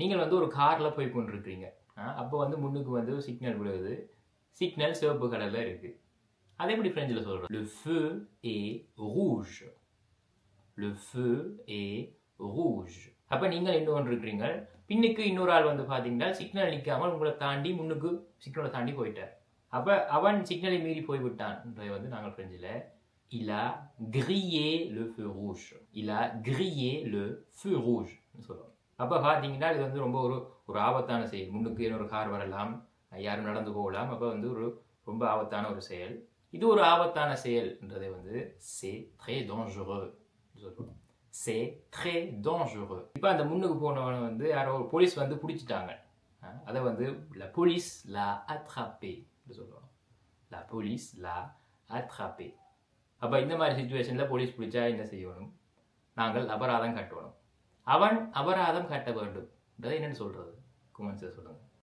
நீங்கள் வந்து ஒரு காரில் போய் கொண்டிருக்கிறீங்க. அப்போ வந்து முன்னுக்கு வந்து சிக்னல் விழுகுது. சிக்னல் சிவப்பு கலரில் இருக்குது. அதை எப்படி ஃப்ரெஞ்சில் சொல்கிறோம்? Le feu est rouge. Le feu est rouge. அப்போ நீங்கள் என்ன கொண்டிருக்கிறீங்க, பின்னுக்கு இன்னொரு ஆள் வந்து பார்த்தீங்கன்னா சிக்னல் நிற்காமல் உங்களை தாண்டி முன்னுக்கு சிக்னலை தாண்டி போயிட்டார். அப்போ அவன் சிக்னலை மீறி போய்விட்டான்றதை வந்து நாங்கள் ஃப்ரெஞ்சில் il a grillé le feu rouge. Il a grillé le feu rouge சொல்லுவோம். அப்போ பார்த்தீங்கன்னா இது வந்து ரொம்ப ஒரு ஆபத்தான செயல். முன்னுக்கு இன்னொரு கார் வரலாம், யாரும் நடந்து போகலாம். அப்போ வந்து ரொம்ப ஆபத்தான ஒரு செயல். இது ஒரு ஆபத்தான செயல்ன்றதை வந்து c'est très dangereux சொல்லுவோம். c'est très dangereux. இப்போ அந்த முன்னுக்கு போனவனை வந்து யாரோ போலீஸ் வந்து பிடிச்சிட்டாங்க. அதை வந்து la police l'a attrapé சொல்லுவோம். la police l'a attrapé. அப்போ இந்த மாதிரி சிச்சுவேஷனில் போலீஸ் பிடிச்சா என்ன செய்யணும்? நாங்கள் அபராதம் கட்டணும். அவன் அபராதம் கட்ட வேண்டும். என்னன்னு சொல்றது? கமெண்ட்ஸில் சொல்லுங்கள்.